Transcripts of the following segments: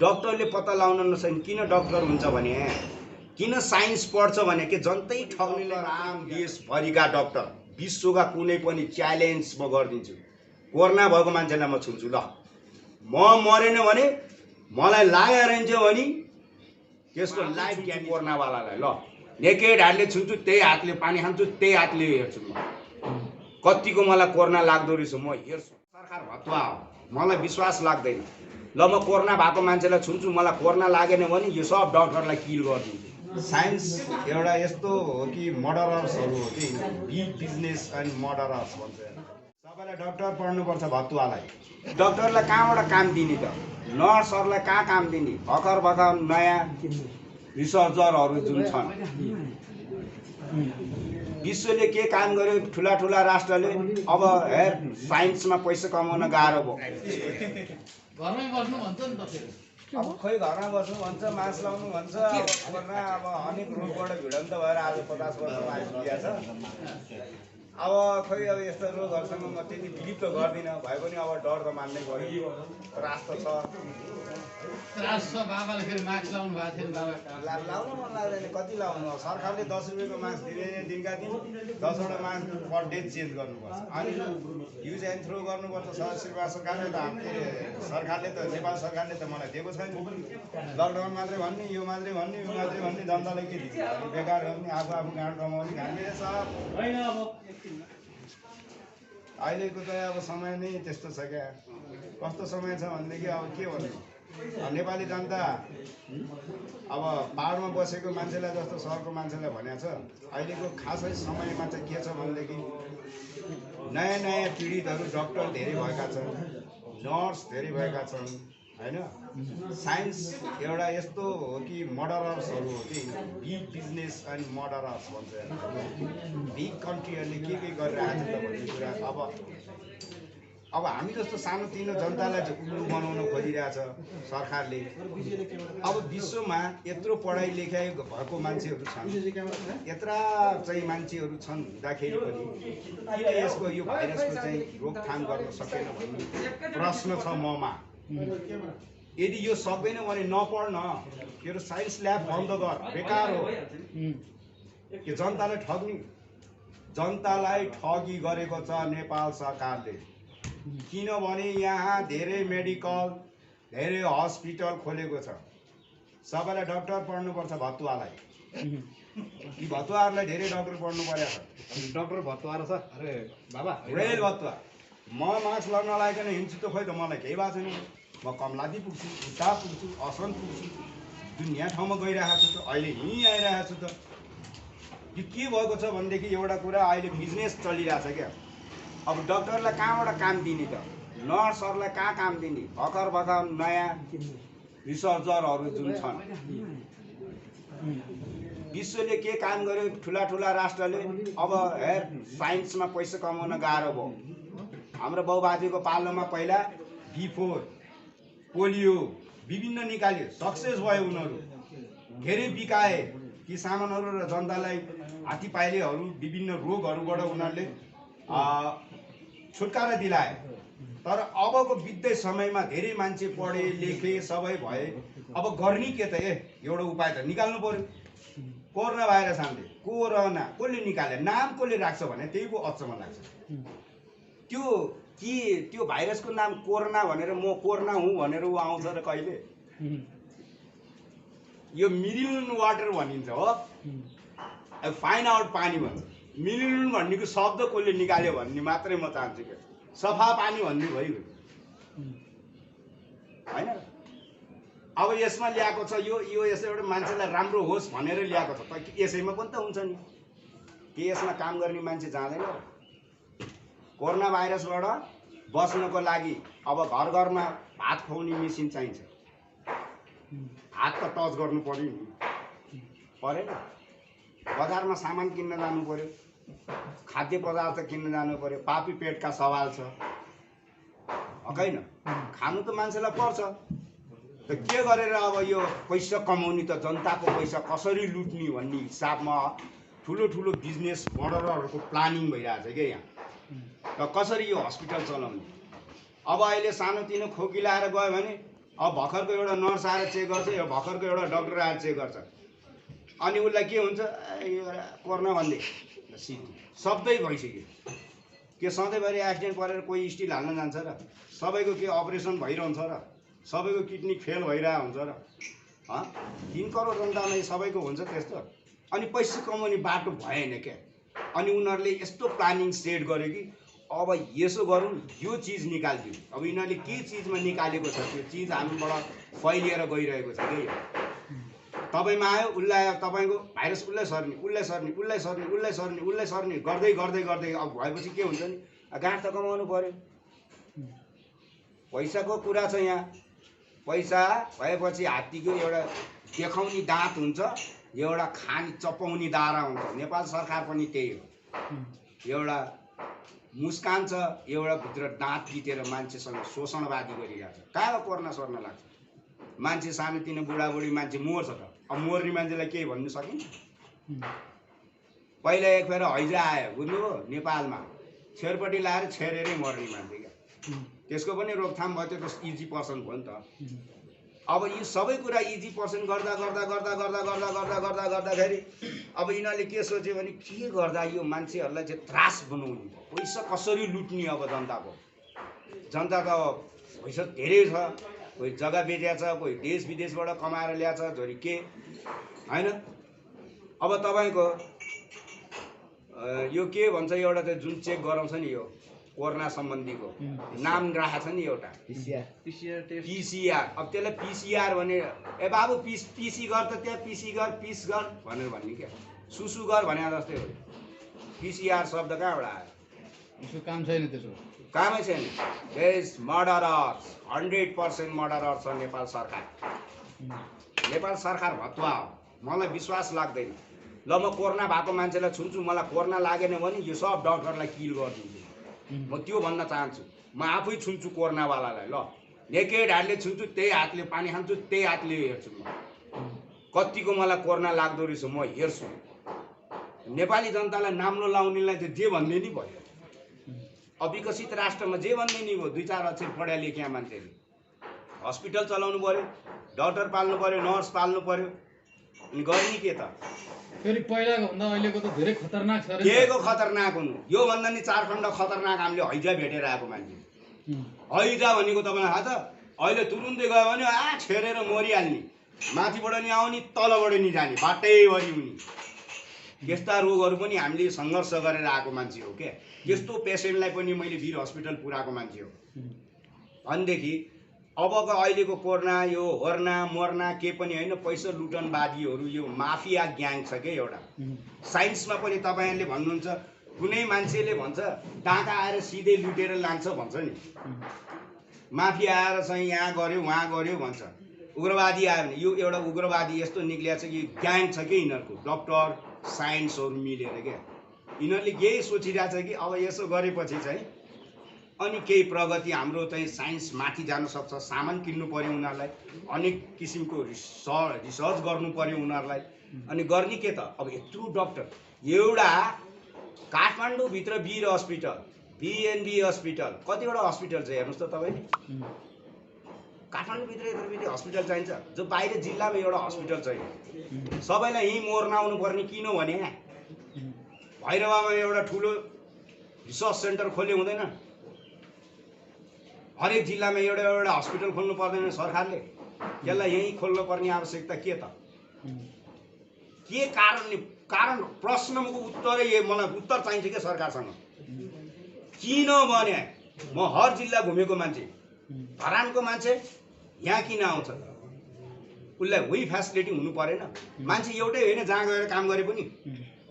डक्टरले पत्ता लगाउन नसक्ने किन डक्टर हुन्छ भने, किन साइन्स पढ्छ भने के जनतै ठग्नेले राम देशभरिका डक्टर विश्वका कुनै पनि च्यालेन्ज म गरिदिन्छु। कोरोना भएको मान्छेलाई म छुन्छु। ल म मरेन भने मलाई लागेर रहन्छ भने त्यसको लाइफ ग्यारेन्टी कोरोनावालालाई ल नेकेड हातले छुन्छु, त्यही हातले पानी खान्छु, त्यही हातले हेर्छु। म कतिको मलाई कोरोना लाग्दो रहेछ म हेर्छु। सरकार भत्वा हो, मलाई विश्वास लाग्दैन। ल म कोरोना भएको मान्छेलाई छुन्छु, मलाई कोरोना लागेन भने यो सब डक्टरलाई किल गरिदिन्छु। साइन्स एउटा यस्तो हो कि मर्डरर्सहरू हो कि बिग बिजनेस एन्ड मर्डरर्स भन्छ। सबैलाई डक्टर पढ्नुपर्छ भत्वालाई। डक्टरलाई कहाँबाट काम दिने त? नर्सहरूलाई कहाँ काम दिने? भर्खर भर्खर नयाँ रिसर्चरहरू जुन छन्, विश्वले के काम गर्यो ठुला ठुला राष्ट्रले, अब हेर साइन्समा पैसा कमाउन गाह्रो भयो। घरमै बस्नु भन्छ नि त। अब खोइ घरमा बस्नु भन्छ, मास लाउनु भन्छ। कोरोना अब अनेक रोगबाट भिडन्त भएर आज 50 वर्षमा आइपुगेको छ। अब खोइ अब यस्तो रोगहरूसँग म त्यति बिलिभ त गर्दिनँ, भए पनि अब डर त मान्नै पर्यो। त्रास त छ। त्रास छ। बाबाले फेरि मास्क लाउनु भएको थियो नि बाबा। लाउनु मन लाग्दैन, कति लाउनु? सरकारले 10 रुपियाँको मास्क दिनका दिन 10वटा मास्क पर डे चेन्ज गर्नुपर्छ। अनि युज एन्ड थ्रो गर्नुपर्छ। सरकारले त सरकारले त नेपाल सरकारले त मलाई दिएको छैन। लकडाउन मात्रै भन्ने, यो मात्रै भन्ने, यो मात्रै भन्ने, जनतालाई के दिन्छ? बेकार गर्ने, आफू गाँड कमाउने खाने सब होइन। अब अहिलेको त अब समय नै त्यस्तो छ क्या। कस्तो समय छ भनेदेखि अब के भन्नु, नेपाली जनता अब पाहाडमा बसेको मान्छेलाई जस्तो सहरको मान्छेलाई भनेको छ। अहिलेको खासै समयमा चाहिँ के छ भनेदेखि नयाँ नयाँ पीडितहरू डक्टर धेरै भएका छन्, नर्स धेरै भएका छन् होइन। साइन्स एउटा यस्तो हो कि मर्डरर्सहरू हो कि बिग बिजनेस एन्ड मर्डरर्स भन्छ। बिग कन्ट्रीहरूले के गरिरहेको छ त भन्ने कुरा अब हामी जस्तो सानोतिनो जनतालाई चाहिँ उल्लु बनाउन खोजिरहेछ सरकारले। अब विश्वमा यत्रो पढाइ लेखाइ भएको मान्छेहरू छन्, यत्रा चाहिँ मान्छेहरू छन् हुँदाखेरि पनि किन यसको यो भाइरसको चाहिँ रोकथाम गर्न सकेन भन्ने प्रश्न छ ममा। यदि यो सक्दैन भने नपढ्न, तेरो साइन्स ल्याब बन्द गर, बेकार हो। के जनतालाई ठग्ने? जनतालाई ठगी गरेको छ नेपाल सरकारले। किनभने यहाँ धेरै मेडिकल, धेरै हस्पिटल खोलेको छ। सबैलाई डक्टर पढ्नुपर्छ भत्वालाई। यी भत्वाहरूलाई धेरै डक्टर पढ्नु परेको छ। डक्टर भत्वा र छ। अरे बाबा रेल भत्वा। म मास्क लगाउन नलागिकन हिँड्छु त खोइ त मलाई केही भएको छैन। म कमलादी पुग्छु, उता पुग्छु, असन पुग्छु, दुनियाँ ठाउँमा गइरहेको छु त, अहिले यहीँ आइरहेको छु त। यो के भएको छ भनेदेखि एउटा कुरा अहिले बिजनेस चलिरहेछ क्या। अब डक्टरलाई कहाँबाट काम दिने त? नर्सहरूलाई कहाँ काम दिने? भर्खर भर्खर नयाँ रिसर्चरहरू जुन छन्, विश्वले के काम गर्यो ठुला ठुला राष्ट्रले, अब हेर साइन्समा पैसा कमाउन गाह्रो भयो। हाम्रो बाउबाजेको पालोमा पहिला B4 पोलियो विभिन्न निकाल्यो, सक्सेस भयो उनीहरू, धेरै बिकाए ती सामानहरू र जनतालाई हात्तीपाइलेहरू विभिन्न रोगहरूबाट उनीहरूले छुटकारा दिलाए। तर अबको बित्दै समयमा धेरै मान्छे पढे लेखे सबै भए, अब गर्ने के त? एउटा उपाय त निकाल्नु पर्यो। कोरोना भाइरस हामीले कोरोना कसले निकाले, नाम कसले राख्छ भने त्यही पो अचम्म लाग्छ। त्यो भाइरसको नाम कोरोना भनेर म कोरोना हुँ भनेर ऊ आउँछ र कहिले? यो मिरिल वाटर भनिन्छ हो, फाइन आउट पानी भन्छ। मिरिल भन्नेको शब्द कसले निकाल्यो भन्ने मात्रै म चाहन्छु क्या। सफा पानी भन्ने भइगयो होइन। अब यसमा ल्याएको छ यो यसो एउटा मान्छेलाई राम्रो होस् भनेर ल्याएको छ त, यसैमा पनि त हुन्छ नि। के यसमा काम गर्ने मान्छे जाँदैन? कोरोना भाइरसबाट बस्नको लागि अब घर घरमा भात खुवाउने मेसिन चाहिन्छ। हात त टच गर्नु पर्यो नि, परेन? बजारमा सामान किन्न जानु पर्यो, खाद्य पदार्थ किन्न जानु पर्यो, पापी पेटका सवाल छ होइन। खानु त मान्छेलाई पर्छ त, के गरेर अब यो पैसा कमाउने त, जनताको पैसा कसरी लुट्ने भन्ने हिसाबमा ठुलो ठुलो बिजनेस मर्डरहरूको प्लानिङ भइरहेछ क्या यहाँ। र कसरी यो हस्पिटल चलाउने? अब अहिले सानोतिनो खोकी लाएर गयो भने अब भर्खरको एउटा नर्स आएर चेक गर्छ, यो भर्खरको एउटा डक्टर आएर चेक गर्छ, अनि उसलाई के हुन्छ, यो कोरोना भन्दै शब्दै भइसक्यो। के सधैँभरि एक्सिडेन्ट परेर कोही स्टिल हाल्न जान्छ र? सबैको के अपरेसन भइरहन्छ र? सबैको किडनी फेल भइरहेको हुन्छ र? 3 करोड जनतामा सबैको हुन्छ त्यस्तो? अनि पैसा कमाउने बाटो भएन क्या। अनि उनीहरूले यस्तो प्लानिङ सेट गर्यो कि अब यसो गरौँ, यो चिज निकालिदिउँ। अब यिनीहरूले के चिजमा निकालेको छ त्यो चिज हामीबाट फैलिएर गइरहेको छ क्या। तपाईँमा आयो, उसलाई आयो, तपाईँको भाइरस उसलाई सर्ने, उसलाई सर्ने, उसलाई सर्ने, उसलाई सर्ने, उसलाई सर्ने गर्दै गर्दै गर्दै अब भएपछि के हुन्छ नि, गाँठ त कमाउनु पर्यो। पैसाको कुरा छ यहाँ। पैसा भएपछि हात्तीको एउटा देखाउने दाँत हुन्छ, एउटा खाने चपाउने दारा हुन्छ। नेपाल सरकार पनि त्यही हो। एउटा मुस्कान छ, एउटा भित्र दाँत बितेर मान्छेसँग शोषणवादी गरिरहेको छ। कहाँ पर्न सर्न लाग्छ? मान्छे सानोतिनो बुढाबुढी मान्छे मर्छ त। अब मर्ने मान्छेलाई केही भन्नु सकिन्छ? पहिला एक फेर हैजा आयो बुझ्नुभयो नेपालमा, छेरपट्टि लाएर छेरेरै मर्ने मान्छे क्या। त्यसको पनि रोकथाम भयो, त्यो त इजी पर्सन भयो नि त। अब यो सबै कुरा इजी पर्सन गर्दा गर्दा गर्दा गर्दा गर्दा गर्दा गर्दा गर्दाखेरि अब यिनीहरूले के सोच्यो भने के गर्दा यो मान्छेहरूलाई चाहिँ त्रास बनाउने, पैसा कसरी लुट्ने। अब जनता त पैसा धेरै छ, कोही जग्गा बेचेको छ, कोही देश विदेशबाट कमाएर ल्याएको छ, झोरी के होइन। अब तपाईँको यो के भन्छ, एउटा चाहिँ जुन चेक गराउँछ नि, यो कोरोना सम्बन्धीको नाम राखेको छ नि एउटा पिसिआर। अब त्यसलाई पिसिआर भने ए बाबु पिसी गर त, त्यहाँ पिसी गर, पिस गर भनेर भन्ने क्या, सुसु गर भने जस्तै हो। पिसिआर शब्द कहाँबाट आयो? काम छैन, त्यसो कामै छैन। देश मर्डरर्स, 100% मर्डरर छ नेपाल सरकार। नेपाल सरकार भत्वा हो, मलाई विश्वास लाग्दैन। ल म कोरोना भएको मान्छेलाई छुन्छु, मलाई कोरोना लागेन भने यो सब डक्टरलाई किल गरिदिन्छु, म त्यो भन्न चाहन्छु। म आफै छुन्छु कोरोनावालालाई, ल नेकेड हातले छुन्छु, त्यही हातले पानी खान्छु, त्यही हातले हेर्छु। म कतिको मलाई कोरोना लाग्दो रहेछ म हेर्छु। नेपाली जनतालाई नाम्लो लाउनेलाई त जे भन्ने नि भयो। अविकसित राष्ट्रमा जे भन्ने नि भयो। 2-4 अक्षर पढ्या लेख्या मान्छेले हस्पिटल चलाउनु पर्यो, डक्टर पाल्नु पर्यो, नर्स पाल्नु पर्यो, अनि गर्ने के त? फेरि पहिलाको भन्दा अहिलेको त धेरै खतरनाक छ रे। केको खतरनाक हुनु? यो भन्दा नि 4 खण्ड खतरनाक हामीले हैजा भेटेर आएको मान्छे। हैजा भनेको तपाईँलाई थाहा छ? अहिले तुरुन्तै गयो भने छेरेर मरिहाल्ने, माथिबाट नि आउने, तलबाट नि जाने, बाटैभरि हुने। यस्ता रोगहरू पनि हामीले सङ्घर्ष गरेर आएको मान्छे हो क्या। त्यस्तो पेसेन्टलाई पनि मैले वीर हस्पिटल पुऱ्याएको मान्छे हो। भनेदेखि अबको अहिलेको कोरोना यो होर्ना मर्ना के पनि होइन, पैसा लुटनवादीहरू यो माफिया ग्याङ छ क्या एउटा। साइन्समा पनि तपाईँहरूले भन्नुहुन्छ, कुनै मान्छेले भन्छ डाका आएर सिधै लुटेर लान्छ भन्छ नि, माफिया आएर चाहिँ यहाँ गऱ्यो वहाँ गऱ्यो भन्छ। उग्रवादी आयो भने यो एउटा उग्रवादी यस्तो निक्लिएको छ कि ग्याङ छ कि यिनीहरूको, डक्टर साइन्सहरू मिलेर क्या। यिनीहरूले यही सोचिरहेछ कि अब यसो गरेपछि चाहिँ अनि केही प्रगति हाम्रो चाहिँ साइन्स माथि जान सक्छ। सामान किन्नु पर्यो उनीहरूलाई, अनेक किसिमको रिसर्च गर्नु पर्यो उनीहरूलाई। अनि गर्ने के त? अब यत्रो डक्टर, एउटा काठमाडौँभित्र वीर हस्पिटल, बिएनबी हस्पिटल, कतिवटा हस्पिटल छ हेर्नुहोस् त तपाईँले। काठमाडौँभित्र यत्रो हस्पिटल चाहिन्छ, जो बाहिर जिल्लामा एउटा हस्पिटल छैन। सबैलाई यहीँ मोर्न आउनु पर्ने किन भने भैरवामा एउटा ठुलो रिसर्च सेन्टर खोल्यो हुँदैन? हरेक जिल्लामा एउटा एउटा हस्पिटल खोल्नु पर्दैन सरकारले? यसलाई यहीँ खोल्नु पर्ने आवश्यकता के त? के कारणले? कारण प्रश्नको उत्तरै मलाई उत्तर चाहिन्छ क्या सरकारसँग। किनभने म हर जिल्ला घुमेको मान्छे, धरानको मान्छे यहाँ किन आउँछ? उसलाई वही फेसिलिटी हुनु परेन? मान्छे एउटै होइन जहाँ गएर काम गरे पनि,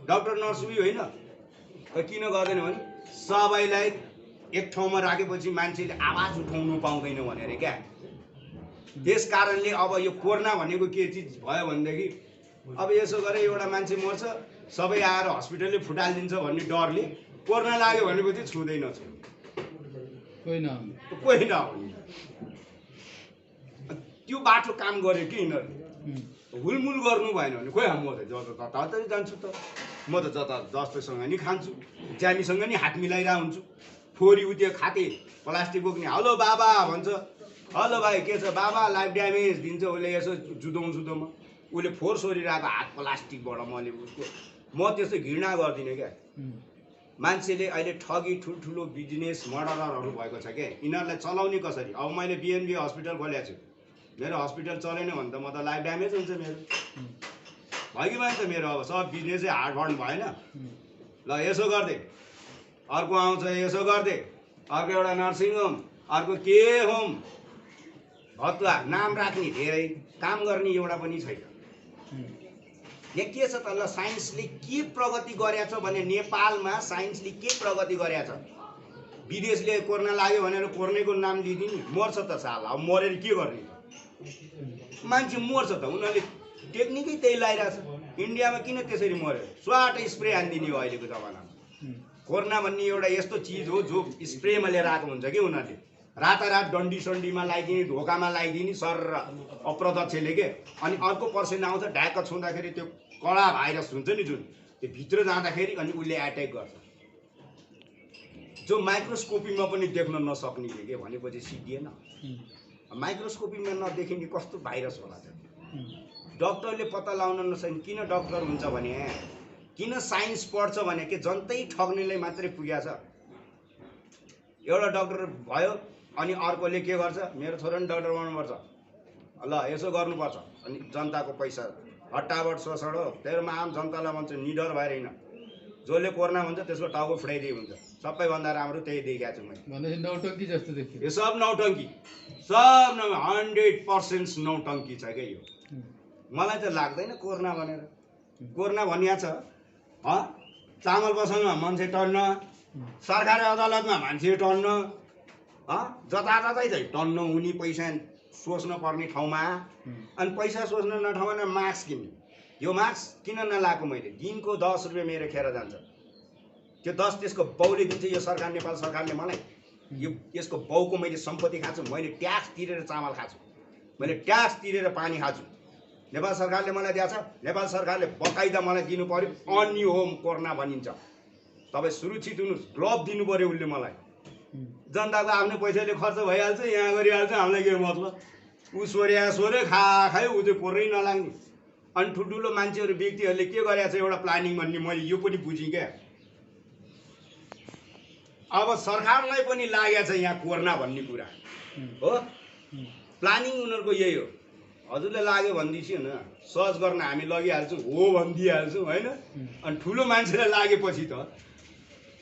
डक्टर नर्स उही होइन? किन गर्दैन भने सबैलाई एक ठाउँमा राखेपछि मान्छेले आवाज उठाउनु पाउँदैन भनेर क्या। त्यस कारणले अब यो कोरोना भनेको के चिज भयो भनेदेखि अब यसो गरे एउटा मान्छे मर्छ, सबै आएर हस्पिटलले फुटालिदिन्छ भन्ने डरले कोरोना लाग्यो भनेपछि छुँदैन, कोही नहुने। त्यो बाटो काम गर्यो कि यिनीहरूले। हुलमुल गर्नु भएन भने खोइ म त जताततै जान्छु त, म त जस्तैसँग नि खान्छु, ज्यामीसँग नि हात मिलाइरहेको हुन्छु। फोरी उयो खाते प्लास्टिक बोक्ने, हेलो बाबा भन्छ, हेलो भाइ के छ बाबा लाइफ ड्यामेज दिन्छ उसले यसो जुदोमा उसले फोर्स गरिरहेको हात प्लास्टिकबाट मैले उसको म त्यस्तो घृणा गर्दिनँ क्या मान्छेले अहिले ठगी ठुल्ठुलो बिजनेस मर्डररहरू भएको छ क्या यिनीहरूलाई चलाउने कसरी अब मैले बिएनबी हस्पिटल खोलेको छु मेरो हस्पिटल चलेन भने त म त लाइफ ड्यामेज हुन्छ मेरो भयो कि भएन त मेरो अब सब बिजनेसै हार्ड फन्ड भएन ल यसो गर्दै अर्को आउँछ यसो गर्दै अर्को एउटा नर्सिङ होम अर्को के होम भतुवा नाम राख्ने धेरै काम गर्ने एउटा पनि छैन यहाँ के छ त ल साइन्सले के प्रगति गरेछ भने नेपालमा साइन्सले के प्रगति गरेछ विदेशले कोरोना लाग्यो भनेर कोर्नेको नाम लिदिने मर्छ त साल अब मरेर के गर्ने मान्छे मर्छ त उनीहरूले टेक्निकै त्यही लगाइरहेछ इन्डियामा किन त्यसरी मर्यो स्वाटै स्प्रे हानिदिने हो अहिलेको जमानामा कोरोना भन्ने एउटा यस्तो चिज हो जो स्प्रेमा लिएर आएको हुन्छ कि उनीहरूले रातारात डन्डी सन्डीमा लगाइदिने धोकामा लगाइदिने सर अप्रत्यक्षले के अनि अर्को पर्सेन्ट आउँछ ढ्याक्क छुँदाखेरि त्यो कडा भाइरस हुन्छ नि जुन त्यो भित्र जाँदाखेरि अनि उसले एट्याक गर्छ जो माइक्रोस्कोपीमा पनि देख्न नसक्नेले के भनेपछि सिद्धिएन माइक्रोस्कोपीमा नदेखिने कस्तो भाइरस होला त डक्टरले पत्ता लगाउन नसक्ने किन डक्टर हुन्छ भने किन साइन्स पढ्छ भने के जनतै ठग्नेलाई मात्रै पुगेछ एउटा डक्टर भयो अनि अर्कोले के गर्छ मेरो छोरा नि डक्टर बनाउनुपर्छ ल यसो गर्नुपर्छ अनि जनताको पैसा हट्टाबट शोषण हो तेरोमा आम जनतालाई भन्छ निडर भएर होइन जसले कोरोना भन्छ त्यसको टाउको फुटाइदिए हुन्छ सबैभन्दा राम्रो त्यही देखाएको छु मैले नौटङ्की जस्तो देखियो यो सब नौटङ्की सब 100% नौटङ्की छ क्या यो मलाई त लाग्दैन कोरोना भनेर कोरोना भनिया छ चामल पसलमा मान्छे टन्न सरकारी अदालतमा मान्छे टन्न जताततै चाहिँ टन्न हुने पैसा सोच्न पर्ने ठाउँमा अनि पैसा सोच्न नठाउँमा मास्क किन्ने यो मास्क किन नलाएको मैले दिनको 10 रुपियाँ मेरो खेर जान्छ त्यो 10 त्यसको बाउले दिन्छ यो सरकार नेपाल सरकारले मलाई यो यसको बाउको मैले सम्पत्ति खान्छु मैले ट्याक्स तिरेर चामल खान्छु मैले ट्याक्स तिरेर पानी खान्छु नेपाल सरकारले मलाई दिएको छ नेपाल सरकारले बकाइदा मलाई दिनु पर्यो अनि होम कोरोना भनिन्छ तपाईँ सुरक्षित हुनुहोस् ग्लोभ दिनु पर्यो उसले मलाई जनताको आफ्नो पैसाले खर्च भइहाल्छ यहाँ गरिहाल्छ हामीलाई के मतलब ऊ सोरे खायो ऊ चाहिँ कोरै नलाग्ने अनि ठुल्ठुलो मान्छेहरू व्यक्तिहरूले के गरेको छ एउटा प्लानिङ भन्ने मैले यो पनि बुझेँ क्या अब सरकारलाई पनि लागेको छ यहाँ कोरोना भन्ने कुरा हो प्लानिङ उनीहरूको यही हो हजुरले लाग्यो भनिदिन्छु न सर्च गर्न हामी लगिहाल्छौँ हो भनिदिइहाल्छौँ होइन अनि ठुलो मान्छेलाई लागेपछि त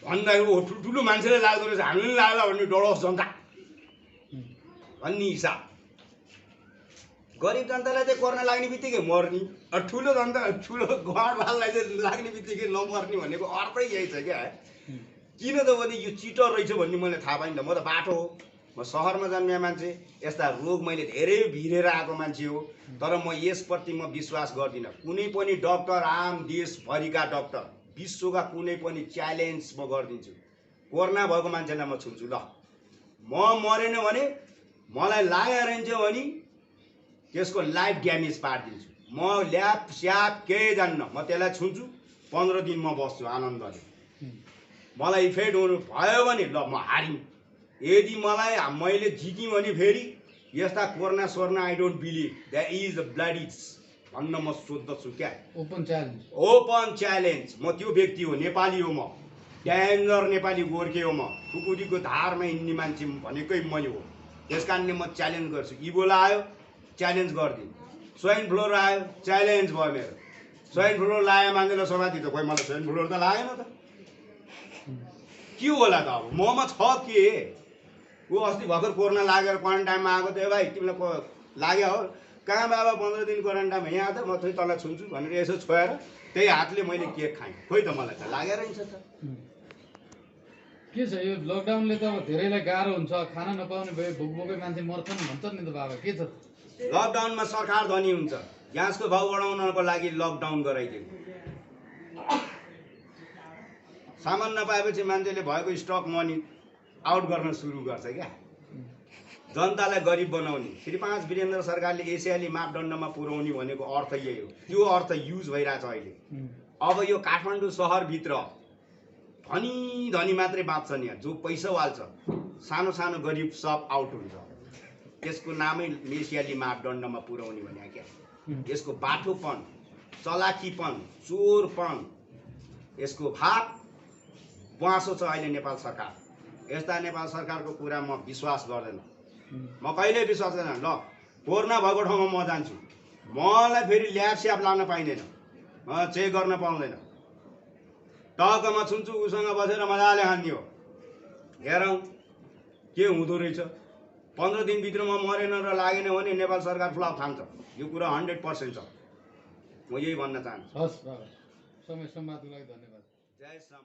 भन्दाखेरि हो ठुल्ठुलो मान्छेलाई लाग्दो रहेछ हामीले लाग्ला भन्ने डरोस् जनता भन्ने हिसाब गरिब जनतालाई चाहिँ कोरोना लाग्ने बित्तिकै मर्ने ठुलो जनता ठुलो घरवाललाई चाहिँ लाग्ने बित्तिकै नमर्ने भनेको अर्थै यही छ क्या किन त भने यो चिटर रहेछ भन्ने मलाई थाहा पाइन्छ म त बाटो हो म सहरमा जन्मिया मान्छे यस्ता रोग मैले धेरै भिरेर आएको मान्छे हो तर म यसप्रति म विश्वास गर्दिनँ कुनै पनि डक्टर आम देशभरिका डक्टर विश्वका कुनै पनि च्यालेन्ज म गरिदिन्छु कोरोना भएको मान्छेलाई म छुन्छु ल म मरेन भने मलाई लागेर रहन्छ भने त्यसको लाइफ ड्यामेज पारिदिन्छु म ल्याप स्याप केही जान्न म त्यसलाई छुन्छु 15 दिन म बस्छु आनन्दले मलाई इफेक्ट हुनु भयो भने ल म हारिम यदि मलाई मैले जित्यौँ भने फेरि यस्ता कोरोना सोर्ना I don't believe that is a ब्लडिज भन्न म सोध्दछु क्या ओपन च्यालेन्ज म त्यो व्यक्ति हो नेपाली हो म डेन्जर नेपाली गोर्खे हो म खुकुरीको धारमा हिँड्ने मान्छे भनेकै मैले हो त्यस कारणले म च्यालेन्ज गर्छु इबोला आयो च्यालेन्ज गरिदिउँ स्वाइन फ्लू आयो च्यालेन्ज भयो मेरो स्वाइन फ्लू लागेको मान्छेलाई समाति त खोइ मलाई स्वाइन फ्लू त लागेन त के होला त अब ममा छ के ऊ अस्ति भर्खर कोरोना लागेर क्वारेन्टाइनमा आएको थियो भाइ तिमीलाई लाग्यो हो कहाँ बाबा 15 दिन क्वारेन्टाइनमा यहाँ त म चाहिँ तँलाई छुन्छु भनेर यसो छोएर त्यही हातले मैले केक खाएँ खोइ त मलाई त लागेर रहेछ त के छ यो लकडाउनले त अब धेरैलाई गाह्रो हुन्छ खाना नपाउने भए भोकभोकै मान्छे मर्छन् भन्छन् नि त बाबा के छ लकडाउनमा सरकार धनी हुन्छ ग्यासको भाउ बढाउनको लागि लकडाउन गराइदियो सामान नपाएपछि मान्छेले भएको स्टक मनी आउट गर्न सुरु गर्छ क्या जनतालाई गरिब बनाउने श्री 5 वीरेन्द्र सरकारले एसियाली मापदण्डमा पुर्याउने भनेको अर्थ यही हो त्यो अर्थ युज भइरहेछ अहिले अब यो काठमाडौँ सहरभित्र धनी मात्रै बाँच्छन् यहाँ जो पैसा वाल्छ सानो सानो गरिब सब आउट हुन्छ त्यसको नामै मेसियाली मापदण्डमा पुर्याउने भने क्या यसको बाठोपन चलाखीपन चोरपन यसको भाग गुनासो छ अहिले नेपाल सरकार यस्ता नेपाल सरकारको कुरा म विश्वास गर्दैन म कहिल्यै विश्वास गर्दैन ल कोरोना भएको ठाउँमा म जान्छु मलाई फेरि ल्याब स्याब लान पाइँदैन चेक गर्न पाउँदैन टकमा छुन्छु उसँग बसेर मजाले खान्ने हो हेरौँ के हुँदो रहेछ 15 दिनभित्रमा मरेन र लागेन भने नेपाल सरकार फ्लप थाल्छ यो कुरा 100% छ म यही भन्न चाहन्छु हस् बाबा समय संवादको लागि धन्यवाद जय श्याम